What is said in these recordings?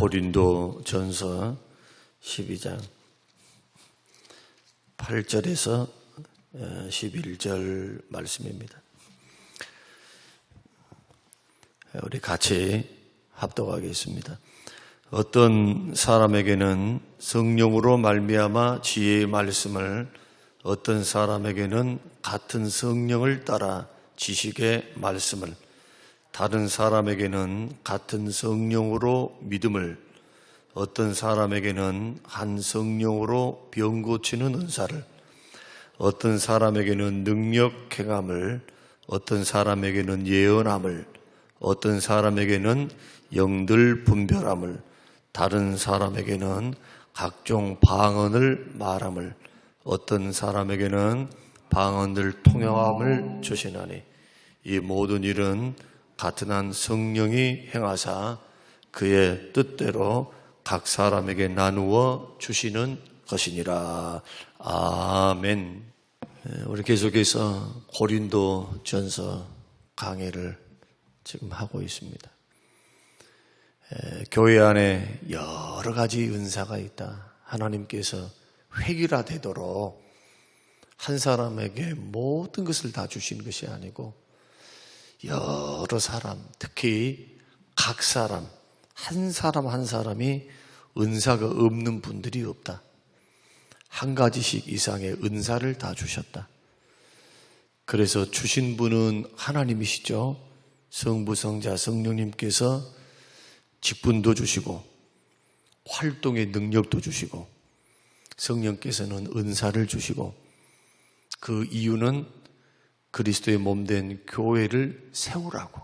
고린도전서 12장 8절에서 11절 말씀입니다. 우리 같이 합독하겠습니다. 어떤 사람에게는 성령으로 말미암아 지혜의 말씀을, 어떤 사람에게는 같은 성령을 따라 지식의 말씀을, 다른 사람에게는 같은 성령으로 믿음을, 어떤 사람에게는 한 성령으로 병 고치는 은사를, 어떤 사람에게는 능력 행함을, 어떤 사람에게는 예언함을, 어떤 사람에게는 영들 분별함을, 다른 사람에게는 각종 방언을 말함을, 어떤 사람에게는 방언들 통역함을 주시나니 이 모든 일은 같은 한 성령이 행하사 그의 뜻대로 각 사람에게 나누어 주시는 것이니라. 아멘. 우리 계속해서 고린도전서 강의를 지금 하고 있습니다. 교회 안에 여러 가지 은사가 있다. 하나님께서 획일화되도록 한 사람에게 모든 것을 다 주신 것이 아니고 여러 사람, 특히 각 사람, 한 사람 한 사람이 은사가 없는 분들이 없다. 한 가지씩 이상의 은사를 다 주셨다. 그래서 주신 분은 하나님이시죠. 성부, 성자, 성령님께서 직분도 주시고 활동의 능력도 주시고 성령께서는 은사를 주시고, 그 이유는 그리스도의 몸된 교회를 세우라고,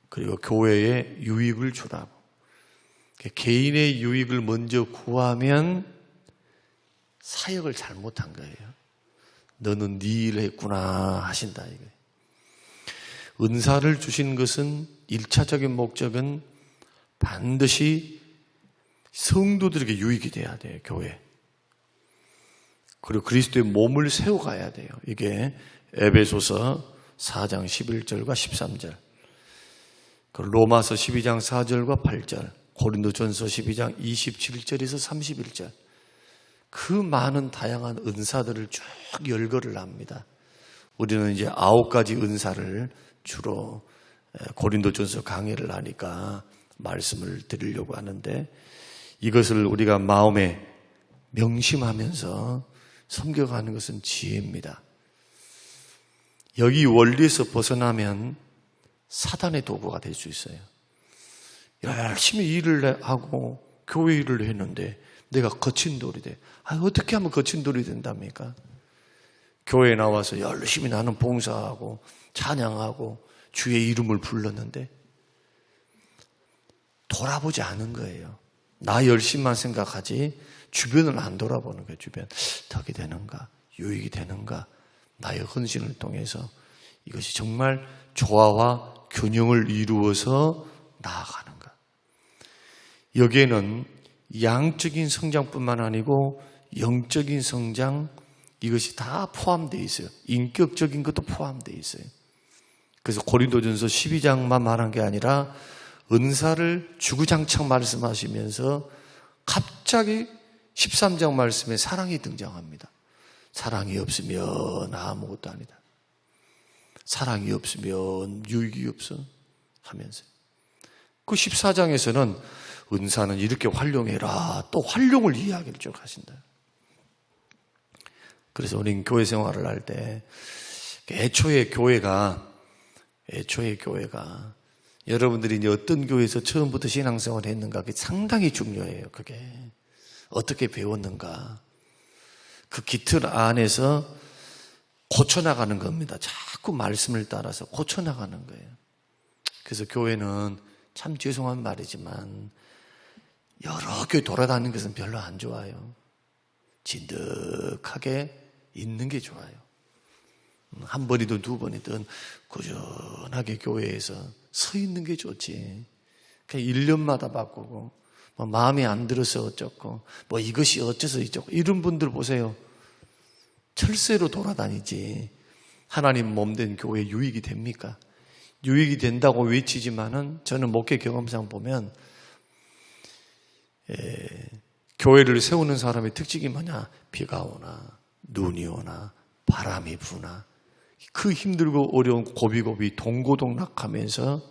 그리고 교회에 유익을 주라고. 개인의 유익을 먼저 구하면 사역을 잘못한 거예요. 너는 네 일을 했구나 하신다 이거예요. 은사를 주신 것은 1차적인 목적은 반드시 성도들에게 유익이 돼야 돼요. 교회. 그리고 그리스도의 몸을 세워가야 돼요. 이게 에베소서 4장 11절과 13절, 로마서 12장 4절과 8절, 고린도전서 12장 27절에서 31절, 그 많은 다양한 은사들을 쭉 열거를 합니다. 우리는 이제 9가지 은사를 주로 고린도전서 강의를 하니까 말씀을 드리려고 하는데, 이것을 우리가 마음에 명심하면서 섬겨가는 것은 지혜입니다. 여기 원리에서 벗어나면 사단의 도구가 될 수 있어요. 열심히 일을 하고 교회 일을 했는데 내가 거친 돌이 돼. 어떻게 하면 거친 돌이 된답니까? 교회에 나와서 열심히 나는 봉사하고 찬양하고 주의 이름을 불렀는데 돌아보지 않은 거예요. 나 열심만 생각하지 주변을 안 돌아보는 거예요. 주변 덕이 되는가, 유익이 되는가, 나의 헌신을 통해서 이것이 정말 조화와 균형을 이루어서 나아가는가. 여기에는 양적인 성장뿐만 아니고 영적인 성장, 이것이 다 포함되어 있어요. 인격적인 것도 포함되어 있어요. 그래서 고린도전서 12장만 말한 게 아니라 은사를 주구장창 말씀하시면서 갑자기 13장 말씀에 사랑이 등장합니다. 사랑이 없으면 아무것도 아니다. 사랑이 없으면 유익이 없어 하면서, 그 14장에서는 은사는 이렇게 활용해라, 또 활용을 이야기를 쭉 하신다. 그래서 우리는 교회 생활을 할 때 애초에 교회가 여러분들이 이제 어떤 교회에서 처음부터 신앙생활을 했는가, 그게 상당히 중요해요. 그게 어떻게 배웠는가, 그 깃틀 안에서 고쳐나가는 겁니다. 자꾸 말씀을 따라서 고쳐나가는 거예요. 그래서 교회는 참 죄송한 말이지만 여러 교회 돌아다니는 것은 별로 안 좋아요. 진득하게 있는 게 좋아요. 한 번이든 두 번이든 꾸준하게 교회에서 서 있는 게 좋지. 그냥 1년마다 바꾸고 마음에 안 들어서 어쩌고 이것이 어째서 어쩌고 이런 분들 보세요. 철새로 돌아다니지 하나님 몸된 교회에 유익이 됩니까? 유익이 된다고 외치지만은 저는 목회 경험상 보면 교회를 세우는 사람의 특징이 뭐냐? 비가 오나 눈이 오나 바람이 부나 그 힘들고 어려운 고비고비 동고동락하면서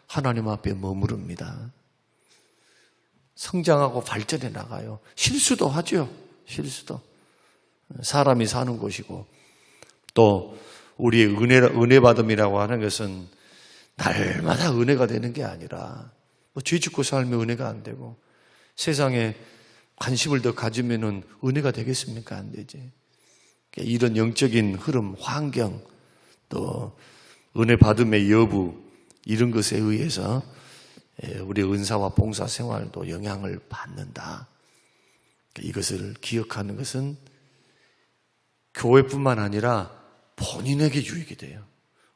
하나님 앞에 머무릅니다. 성장하고 발전해 나가요. 실수도 하죠. 실수도. 사람이 사는 곳이고 또 우리의 은혜 받음이라고 하는 것은 날마다 은혜가 되는 게 아니라 죄 짓고 살면 은혜가 안 되고 세상에 관심을 더 가지면은 은혜가 되겠습니까? 안 되지. 이런 영적인 흐름, 환경, 또 은혜 받음의 여부 이런 것에 의해서 우리의 은사와 봉사 생활도 영향을 받는다. 이것을 기억하는 것은 교회뿐만 아니라 본인에게 유익이 돼요.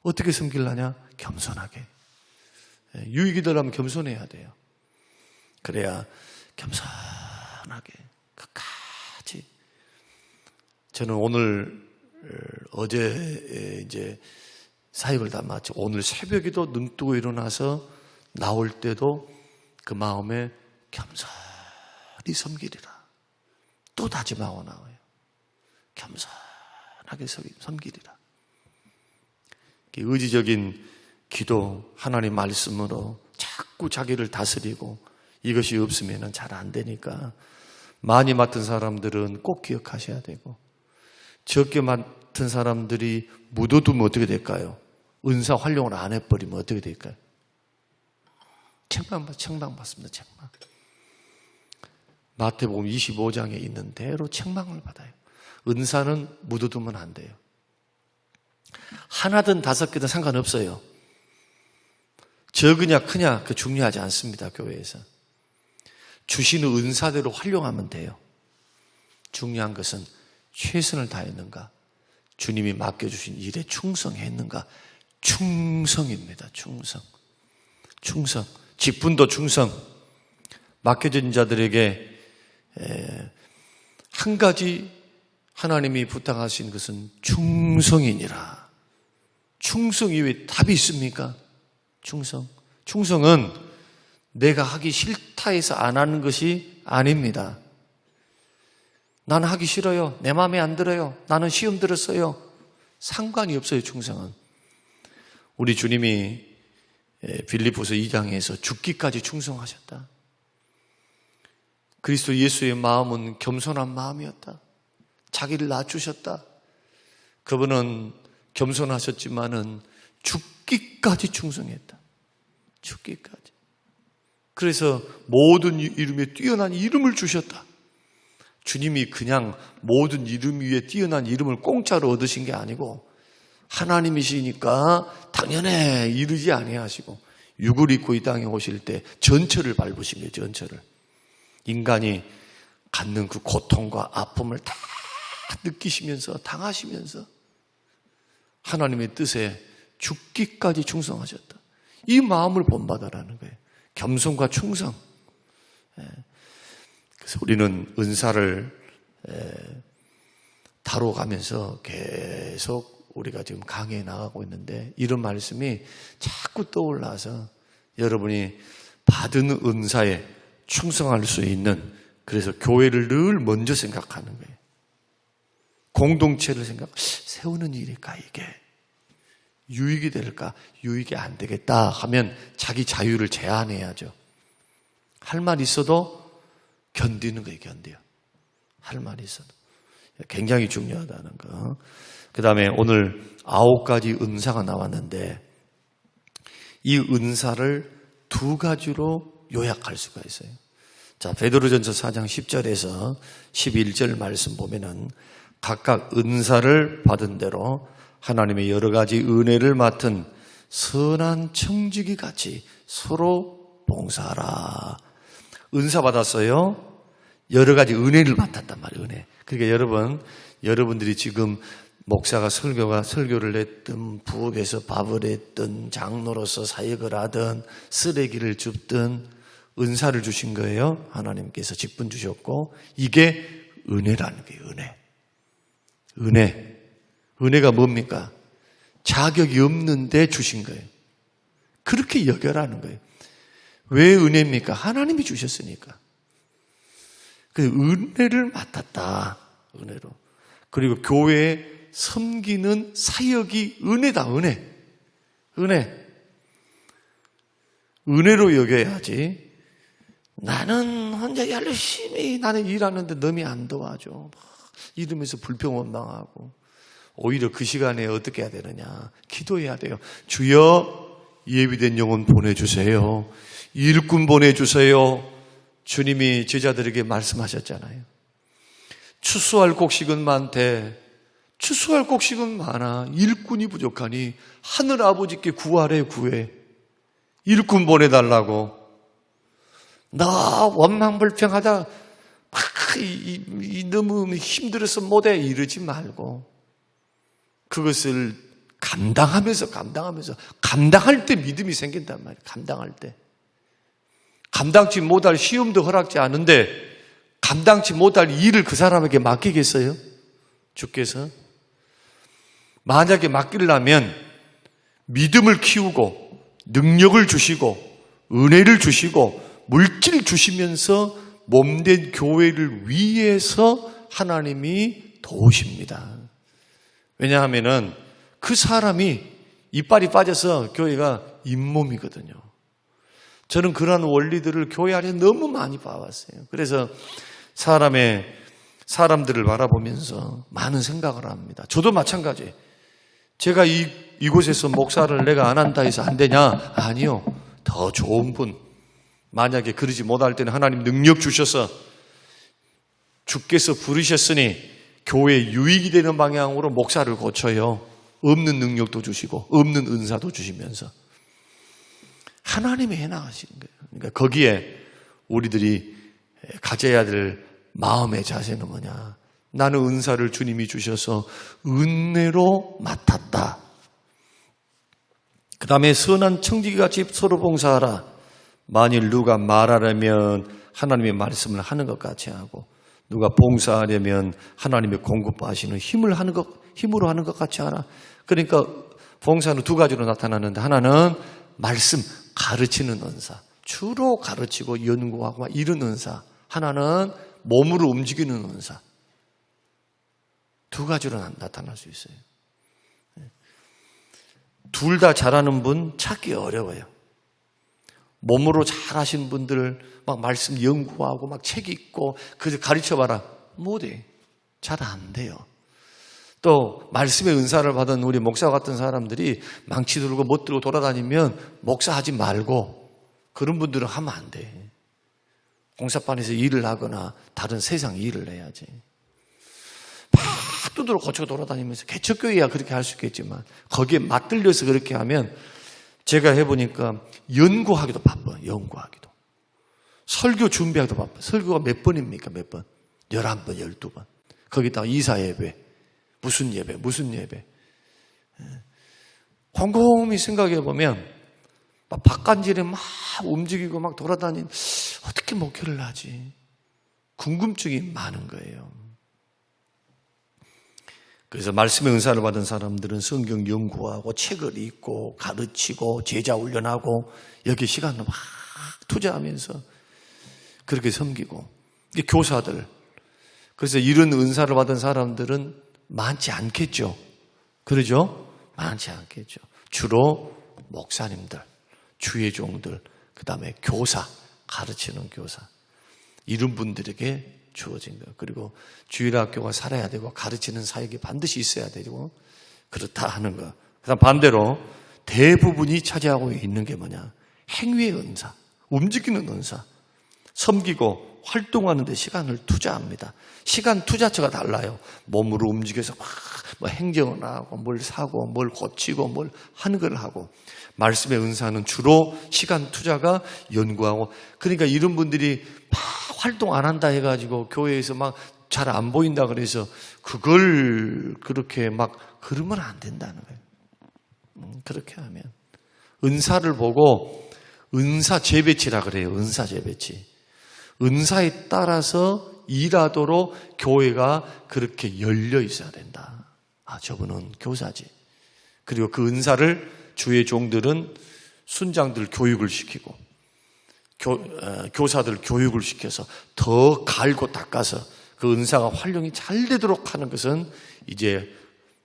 어떻게 섬기려냐? 겸손하게. 유익이 되려면 겸손해야 돼요. 그래야 겸손하게 끝까지. 저는 어제 이제 사역을 다 마치고 오늘 새벽에도 눈 뜨고 일어나서 나올 때도 그 마음에 겸손히 섬기리라. 또 다짐하고 나와요. 겸손하게 섬기리라. 의지적인 기도, 하나님 말씀으로 자꾸 자기를 다스리고 이것이 없으면 잘 안 되니까 많이 맡은 사람들은 꼭 기억하셔야 되고 적게 맡은 사람들이 묻어두면 어떻게 될까요? 은사 활용을 안 해버리면 어떻게 될까요? 책망받습니다. 책망. 마태복음 25장에 있는 대로 책망을 받아요. 은사는 묻어두면 안 돼요. 하나든 5개든 상관없어요. 적으냐 크냐 그 중요하지 않습니다. 교회에서. 주시는 은사대로 활용하면 돼요. 중요한 것은 최선을 다했는가? 주님이 맡겨주신 일에 충성했는가? 충성입니다. 충성. 직분도 충성. 맡겨진 자들에게 한 가지 하나님이 부탁하신 것은 충성이니라. 충성 이외에 답이 있습니까? 충성은 내가 하기 싫다 해서 안 하는 것이 아닙니다. 나는 하기 싫어요. 내 마음에 안 들어요. 나는 시험 들었어요. 상관이 없어요. 충성은. 우리 주님이 빌립보서 2장에서 죽기까지 충성하셨다. 그리스도 예수의 마음은 겸손한 마음이었다. 자기를 낮추셨다. 그분은 겸손하셨지만은 죽기까지 충성했다. 죽기까지. 그래서 모든 이름에 뛰어난 이름을 주셨다. 주님이 그냥 모든 이름 위에 뛰어난 이름을 공짜로 얻으신 게 아니고 하나님이시니까 당연해 이르지 아니하시고 육을 입고 이 땅에 오실 때 전처를 밟으신 거예요. 전처를. 인간이 갖는 그 고통과 아픔을 다 느끼시면서 당하시면서 하나님의 뜻에 죽기까지 충성하셨다. 이 마음을 본받아라는 거예요. 겸손과 충성. 그래서 우리는 은사를 다뤄가면서 계속 우리가 지금 강의해 나가고 있는데 이런 말씀이 자꾸 떠올라서 여러분이 받은 은사에 충성할 수 있는 그래서 교회를 늘 먼저 생각하는 거예요. 공동체를 세우는 일일까 이게 유익이 될까? 유익이 안 되겠다 하면 자기 자유를 제한해야죠. 할 말 있어도 견디는 거예요. 견뎌요. 할 말이 있어도. 굉장히 중요하다는 거. 그 다음에 오늘 9가지 은사가 나왔는데 이 은사를 2가지로 요약할 수가 있어요. 자, 베드로전서 4장 10절에서 11절 말씀 보면은 각각 은사를 받은 대로 하나님의 여러 가지 은혜를 맡은 선한 청지기 같이 서로 봉사하라. 은사 받았어요. 여러 가지 은혜를 맡았단 말이에요. 은혜. 그러니까 여러분들이 지금 목사가 설교를 했든 부엌에서 밥을 했든 장로로서 사역을 하든 쓰레기를 줍든 은사를 주신 거예요. 하나님께서 직분 주셨고 이게 은혜라는 거예요. 은혜가 뭡니까? 자격이 없는데 주신 거예요. 그렇게 여겨라는 거예요. 왜 은혜입니까? 하나님이 주셨으니까. 그 은혜를 맡았다. 은혜로. 그리고 교회에 섬기는 사역이 은혜다. 은혜로 여겨야지. 나는 혼자 열심히 나는 일하는데 남이 안 도와줘. 이러면서 불평원망하고. 오히려 그 시간에 어떻게 해야 되느냐. 기도해야 돼요. 주여 예비된 영혼 보내주세요. 일꾼 보내주세요. 주님이 제자들에게 말씀하셨잖아요. 추수할 곡식은 많대. 추수할 곡식은 많아. 일꾼이 부족하니 하늘 아버지께 구하래. 일꾼 보내달라고. 나 원망불평하다 너무 힘들어서 못해 이러지 말고 그것을 감당하면서 감당할 때 믿음이 생긴단 말이에요. 감당할 때. 감당치 못할 시험도 허락지 않은데 감당치 못할 일을 그 사람에게 맡기겠어요? 주께서? 만약에 맡기려면 믿음을 키우고 능력을 주시고 은혜를 주시고 물질 주시면서 몸된 교회를 위해서 하나님이 도우십니다. 왜냐하면은 그 사람이 이빨이 빠져서 교회가 잇몸이거든요. 저는 그러한 원리들을 교회 안에 너무 많이 봐왔어요. 그래서 사람들을 바라보면서 많은 생각을 합니다. 저도 마찬가지예요. 제가 이곳에서 목사를 내가 안 한다 해서 안 되냐? 아니요. 더 좋은 분. 만약에 그러지 못할 때는 하나님 능력 주셔서 주께서 부르셨으니 교회에 유익이 되는 방향으로 목사를 고쳐요. 없는 능력도 주시고 없는 은사도 주시면서 하나님이 해나가시는 거예요. 그러니까 거기에 우리들이 가져야 될 마음의 자세는 뭐냐? 나는 은사를 주님이 주셔서 은혜로 맡았다. 그 다음에 선한 청지기같이 서로 봉사하라. 만일 누가 말하려면 하나님의 말씀을 하는 것 같이 하고 누가 봉사하려면 하나님의 공급하시는 힘으로 하는 것 같이 하라. 그러니까 봉사는 두 가지로 나타나는데 하나는 말씀 가르치는 은사. 주로 가르치고 연구하고 이런 은사. 하나는 몸으로 움직이는 은사. 두 가지로 나타날 수 있어요. 둘 다 잘하는 분 찾기 어려워요. 몸으로 잘하신 분들 막 말씀 연구하고 막 책 읽고 그래서 가르쳐봐라. 못해. 잘 안 돼요. 또 말씀의 은사를 받은 우리 목사 같은 사람들이 망치 들고 못 들고 돌아다니면 목사하지 말고 그런 분들은 하면 안 돼. 공사반에서 일을 하거나 다른 세상 일을 해야지. 막 두드러 고쳐 돌아다니면서 개척교회야 그렇게 할 수 있겠지만 거기에 맞들려서 그렇게 하면 제가 해보니까 연구하기도 바빠요. 연구하기도. 설교 준비하기도 바빠요. 설교가 몇 번입니까? 몇 번? 11번, 12번. 거기다가 이사예배. 무슨 예배. 곰곰이 생각해보면 막 바깥일에 막 움직이고 막 돌아다니는 어떻게 목회를 하지? 궁금증이 많은 거예요. 그래서 말씀의 은사를 받은 사람들은 성경 연구하고 책을 읽고 가르치고 제자 훈련하고 여기 시간을 막 투자하면서 그렇게 섬기고 교사들 그래서 이런 은사를 받은 사람들은 많지 않겠죠. 그러죠? 많지 않겠죠. 주로 목사님들, 주의 종들, 그 다음에 교사, 가르치는 교사 이런 분들에게 주어진 거예요. 그리고 주일학교가 살아야 되고 가르치는 사역이 반드시 있어야 되고 그렇다 하는 거. 그다음 반대로 대부분이 차지하고 있는 게 뭐냐? 행위의 은사, 움직이는 은사, 섬기고 활동하는 데 시간을 투자합니다. 시간 투자처가 달라요. 몸으로 움직여서 막 뭐 행정을 하고 뭘 사고 뭘 고치고 뭘 하는 걸 하고 말씀의 은사는 주로 시간 투자가 연구하고 그러니까 이런 분들이 막 활동 안 한다 해가지고 교회에서 막 잘 안 보인다 그래서 그걸 그렇게 막 그러면 안 된다는 거예요. 그렇게 하면 은사를 보고 은사 재배치라 그래요. 은사 재배치. 은사에 따라서 일하도록 교회가 그렇게 열려 있어야 된다. 아, 저분은 교사지. 그리고 그 은사를 주의 종들은 순장들 교육을 시키고 교사들 교육을 시켜서 더 갈고 닦아서 그 은사가 활용이 잘 되도록 하는 것은 이제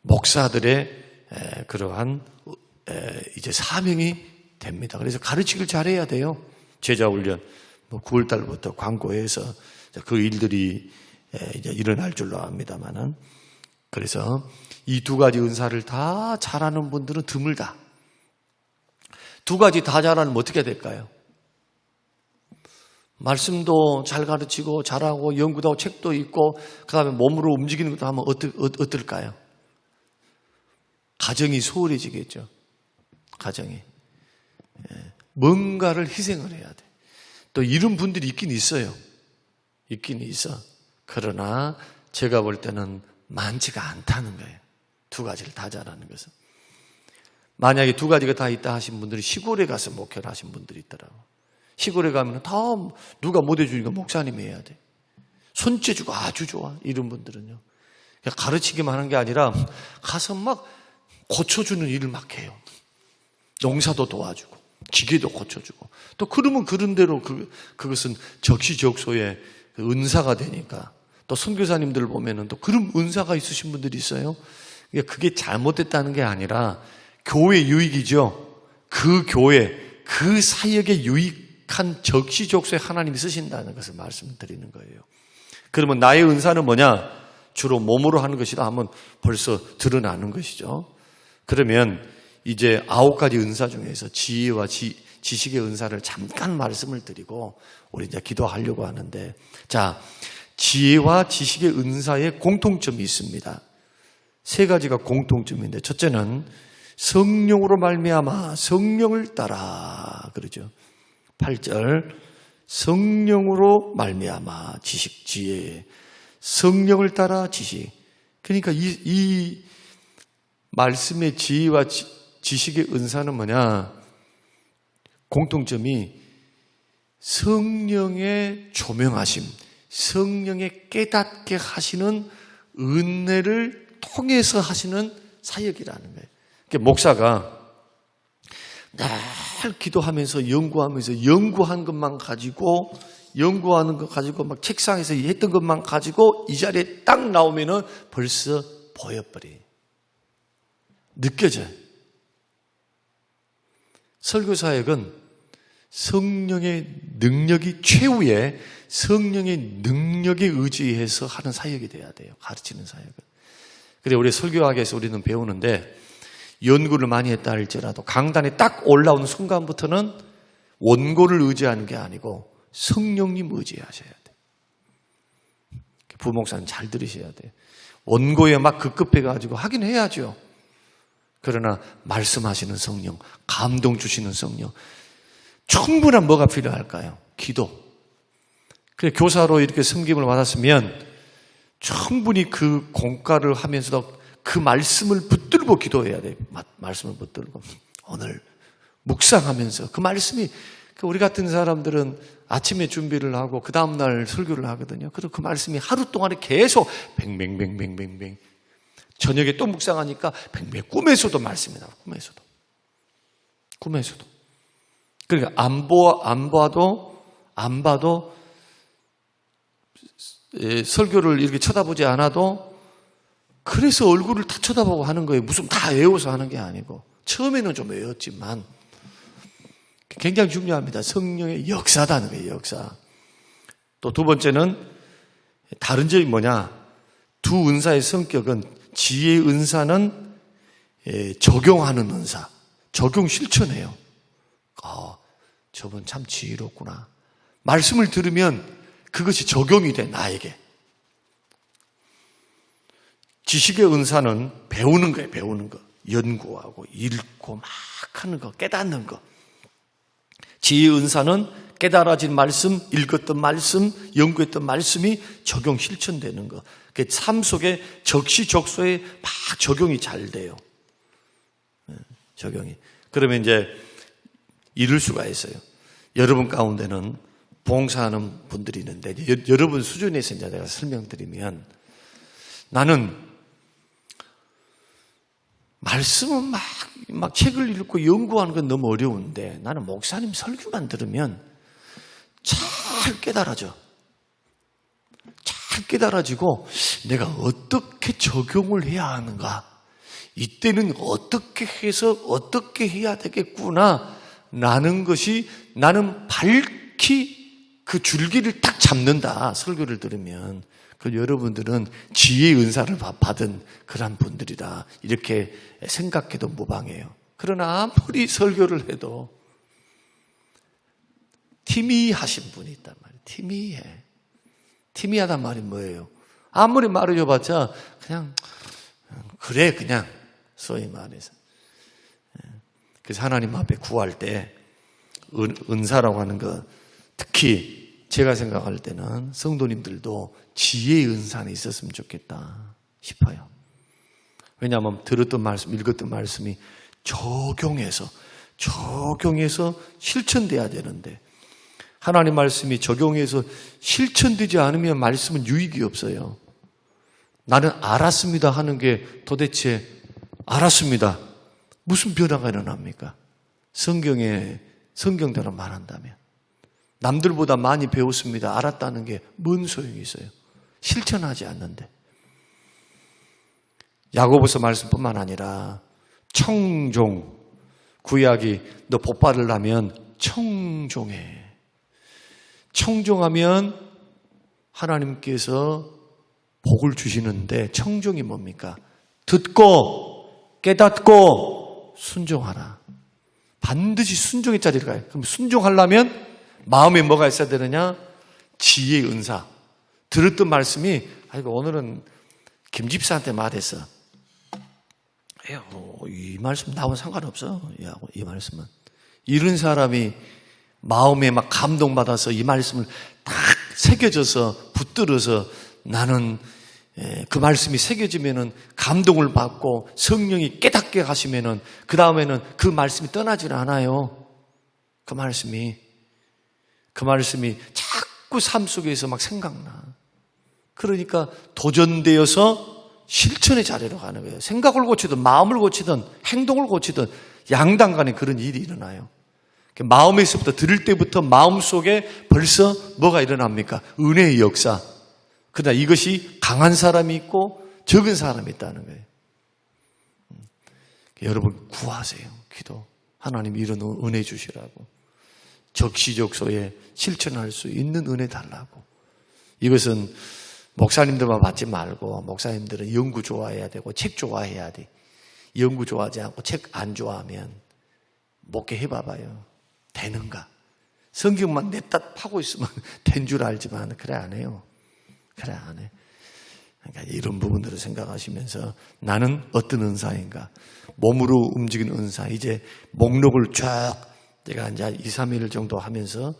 목사들의 그러한 이제 사명이 됩니다. 그래서 가르치기를 잘해야 돼요. 제자 훈련 9월 달부터 광고에서 그 일들이 이제 일어날 줄로 압니다만은, 그래서 이 두 가지 은사를 다 잘하는 분들은 드물다. 두 가지 다 잘하면 어떻게 될까요? 말씀도 잘 가르치고 잘하고 연구도 하고 책도 읽고 그다음에 몸으로 움직이는 것도 하면 어떨까요? 가정이 소홀해지겠죠. 가정이. 뭔가를 희생을 해야 돼. 또 이런 분들이 있긴 있어요. 있긴 있어. 그러나 제가 볼 때는 많지가 않다는 거예요. 두 가지를 다 잘하는 것은. 만약에 두 가지가 다 있다 하신 분들이 시골에 가서 목회를 하신 분들이 있더라고. 시골에 가면 다 누가 못 해주니까 목사님이 해야 돼. 손재주가 아주 좋아. 이런 분들은요. 그냥 가르치기만 하는 게 아니라 가서 막 고쳐주는 일을 막 해요. 농사도 도와주고 기계도 고쳐주고, 또 그러면 그런 대로 그것은 적시적소의 은사가 되니까. 또 선교사님들 보면은 또 그런 은사가 있으신 분들이 있어요. 그게 잘못됐다는 게 아니라 교회 유익이죠. 그 교회, 그 사역에 유익한 적시적소에 하나님이 쓰신다는 것을 말씀드리는 거예요. 그러면 나의 은사는 뭐냐? 주로 몸으로 하는 것이다 하면 벌써 드러나는 것이죠. 그러면 이제 9가지 은사 중에서 지혜와 지식의 은사를 잠깐 말씀을 드리고 우리 이제 기도하려고 하는데, 자, 지혜와 지식의 은사에 공통점이 있습니다. 3가지가 공통점인데, 첫째는 성령으로 말미암아 성령을 따라 그러죠. 8절 성령으로 말미암아 지식, 지혜, 성령을 따라 지식. 그러니까 이 말씀의 지혜와 지식의 은사는 뭐냐? 공통점이 성령의 조명하심, 성령의 깨닫게 하시는 은혜를 통해서 하시는 사역이라는 거예요. 그러니까 목사가 늘 기도하면서 연구한 것만 가지고, 연구하는 것 가지고 막 책상에서 했던 것만 가지고 이 자리에 딱 나오면은 벌써 보여버려. 느껴져요. 설교사역은 성령의 능력이 최후의 성령의 능력에 의지해서 하는 사역이 돼야 돼요. 가르치는 사역은. 그래 우리 설교학에서 우리는 배우는데, 연구를 많이 했다 할지라도 강단에 딱 올라오는 순간부터는 원고를 의지하는 게 아니고 성령님 의지하셔야 돼요. 부목사님 잘 들으셔야 돼요. 원고에 막 급급해가지고 하긴 해야죠. 그러나 말씀하시는 성령, 감동 주시는 성령, 충분한 뭐가 필요할까요? 기도. 그래 교사로 이렇게 섬김을 받았으면 충분히 그 공과를 하면서도 그 말씀을 붙들고 기도해야 돼요. 말씀을 붙들고 오늘 묵상하면서 그 말씀이, 우리 같은 사람들은 아침에 준비를 하고 그 다음날 설교를 하거든요. 그리고 그 말씀이 하루 동안에 계속 뱅뱅뱅뱅뱅뱅, 저녁에 또 묵상하니까 뱅뱅, 꿈에서도 말씀이 나와요. 꿈에서도. 그러니까 안 봐도 설교를 이렇게 쳐다보지 않아도 그래서 얼굴을 다 쳐다보고 하는 거예요. 무슨 다 외워서 하는 게 아니고. 처음에는 좀 외웠지만 굉장히 중요합니다. 성령의 역사다는 거예요. 역사. 또 두 번째는 다른 점이 뭐냐? 두 은사의 성격은, 지혜의 은사는 적용하는 은사, 적용 실천해요. 저분 참 지혜롭구나. 말씀을 들으면 그것이 적용이 돼, 나에게. 지식의 은사는 배우는 거예요. 배우는 거. 연구하고 읽고 막 하는 거, 깨닫는 거. 지혜의 은사는 깨달아진 말씀, 읽었던 말씀, 연구했던 말씀이 적용 실천되는 거. 삶 속에 적시적소에 막 적용이 잘 돼요. 적용이. 그러면 이제 이럴 수가 있어요. 여러분 가운데는 봉사하는 분들이 있는데, 여러분 수준에서 이제 내가 설명드리면, 나는 말씀은 막 책을 읽고 연구하는 건 너무 어려운데, 나는 목사님 설교만 들으면 잘 깨달아져. 잘 깨달아지고 내가 어떻게 적용을 해야 하는가, 이때는 어떻게 해서 어떻게 해야 되겠구나 라는 것이 나는 밝히 그 줄기를 딱 잡는다. 설교를 들으면 그 여러분들은 지혜의 은사를 받은 그런 분들이다 이렇게 생각해도 무방해요. 그러나 아무리 설교를 해도 티미하신 분이 있단 말이에요. 티미해. 티미하단 말이 뭐예요? 아무리 말해줘봤자 그냥 그래 그냥 소위 말해서. 그래서 하나님 앞에 구할 때 은사라고 하는 것, 특히 제가 생각할 때는 성도님들도 지혜의 은사는 있었으면 좋겠다 싶어요. 왜냐하면 들었던 말씀, 읽었던 말씀이 적용해서 실천돼야 되는데, 하나님 말씀이 적용해서 실천되지 않으면 말씀은 유익이 없어요. 나는 알았습니다 하는 게 도대체 알았습니다, 무슨 변화가 일어납니까? 성경대로 말한다면. 남들보다 많이 배웠습니다, 알았다는 게 뭔 소용이 있어요? 실천하지 않는데. 야고보서 말씀뿐만 아니라 청종, 구약이 너 복 받으려면 청종해. 청종하면 하나님께서 복을 주시는데, 청종이 뭡니까? 듣고 깨닫고 순종하라. 반드시 순종의 자리를 가요. 그럼 순종하려면 마음에 뭐가 있어야 되느냐? 지혜의 은사. 들었던 말씀이, 아이고 오늘은 김 집사한테 말했어. 이 말씀 나하고는 상관없어. 이 말씀은. 이런 사람이 마음에 막 감동받아서 이 말씀을 딱 새겨져서 붙들어서 나는 그 말씀이 새겨지면은 감동을 받고 성령이 깨닫게 하시면은 그 다음에는 그 말씀이 떠나질 않아요. 그 말씀이 자꾸 삶 속에서 막 생각나. 그러니까 도전되어서 실천의 자리로 가는 거예요. 생각을 고치든 마음을 고치든 행동을 고치든 양당간에 그런 일이 일어나요. 마음에서부터, 들을 때부터 마음속에 벌써 뭐가 일어납니까? 은혜의 역사. 그러나 이것이 강한 사람이 있고 적은 사람이 있다는 거예요. 여러분 구하세요. 기도. 하나님 이런 은혜 주시라고. 적시적소에 실천할 수 있는 은혜 달라고. 이것은 목사님들만 받지 말고, 목사님들은 연구 좋아해야 되고 책 좋아해야 돼. 연구 좋아하지 않고 책 안 좋아하면 목회 해봐봐요. 되는가? 성경만 냅다 파고 있으면 된 줄 알지만 그래 안 해요. 그래 안 해. 그러니까 이런 부분들을 생각하시면서 나는 어떤 은사인가? 몸으로 움직이는 은사. 이제 목록을 쫙 제가 이제 2, 3일 정도 하면서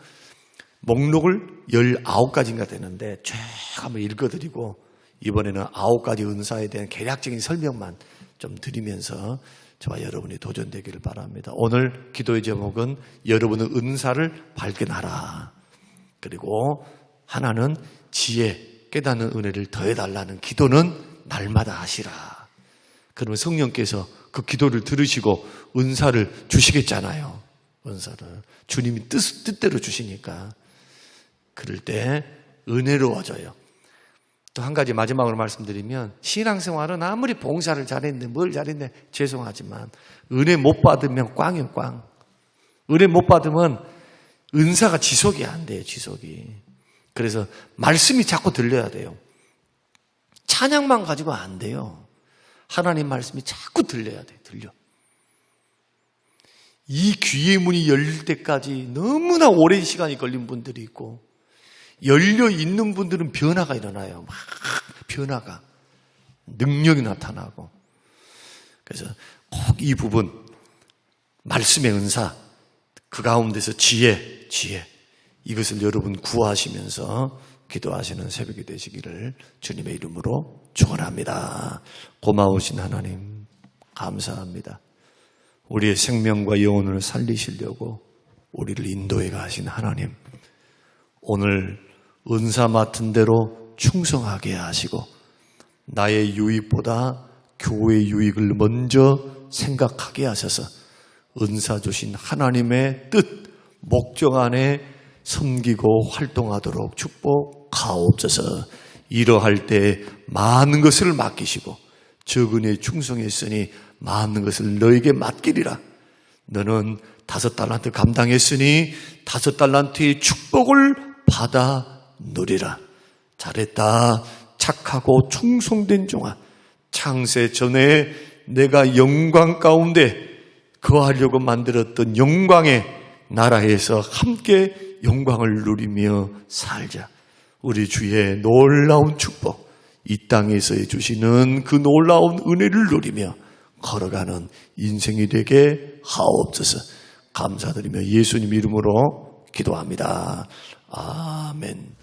목록을 19가지인가 되는데 쫙 한번 읽어드리고, 이번에는 9가지 은사에 대한 개략적인 설명만 좀 드리면서 저와 여러분이 도전되기를 바랍니다. 오늘 기도의 제목은 여러분의 은사를 발견하라. 그리고 하나는 지혜, 깨닫는 은혜를 더해달라는 기도는 날마다 하시라. 그러면 성령께서 그 기도를 들으시고 은사를 주시겠잖아요. 은사를. 주님이 뜻대로 주시니까. 그럴 때 은혜로워져요. 또 한 가지 마지막으로 말씀드리면, 신앙생활은 아무리 봉사를 잘했네, 뭘 잘했네, 죄송하지만 은혜 못 받으면 꽝이에요, 꽝. 은혜 못 받으면 은사가 지속이 안 돼요, 지속이. 그래서 말씀이 자꾸 들려야 돼요. 찬양만 가지고 안 돼요. 하나님 말씀이 자꾸 들려야 돼요, 들려. 이 귀의 문이 열릴 때까지 너무나 오랜 시간이 걸린 분들이 있고, 열려 있는 분들은 변화가 일어나요. 막 변화가, 능력이 나타나고. 그래서 꼭 이 부분, 말씀의 은사, 그 가운데서 지혜, 이것을 여러분 구하시면서 기도하시는 새벽이 되시기를 주님의 이름으로 축원합니다. 고마우신 하나님 감사합니다. 우리의 생명과 영혼을 살리시려고 우리를 인도해 가신 하나님, 오늘 은사 맡은 대로 충성하게 하시고 나의 유익보다 교회의 유익을 먼저 생각하게 하셔서 은사 주신 하나님의 뜻, 목적 안에 섬기고 활동하도록 축복하옵소서. 이러할 때 많은 것을 맡기시고 적은 에 충성했으니 많은 것을 너에게 맡기리라. 너는 5달란트 감당했으니 5달란트의 축복을 받아 누리라. 잘했다. 착하고 충성된 종아. 창세 전에 내가 영광 가운데 거하려고 만들었던 영광의 나라에서 함께 영광을 누리며 살자. 우리 주의 놀라운 축복, 이 땅에서 해주시는 그 놀라운 은혜를 누리며 걸어가는 인생이 되게 하옵소서. 감사드리며 예수님 이름으로 기도합니다. 아멘.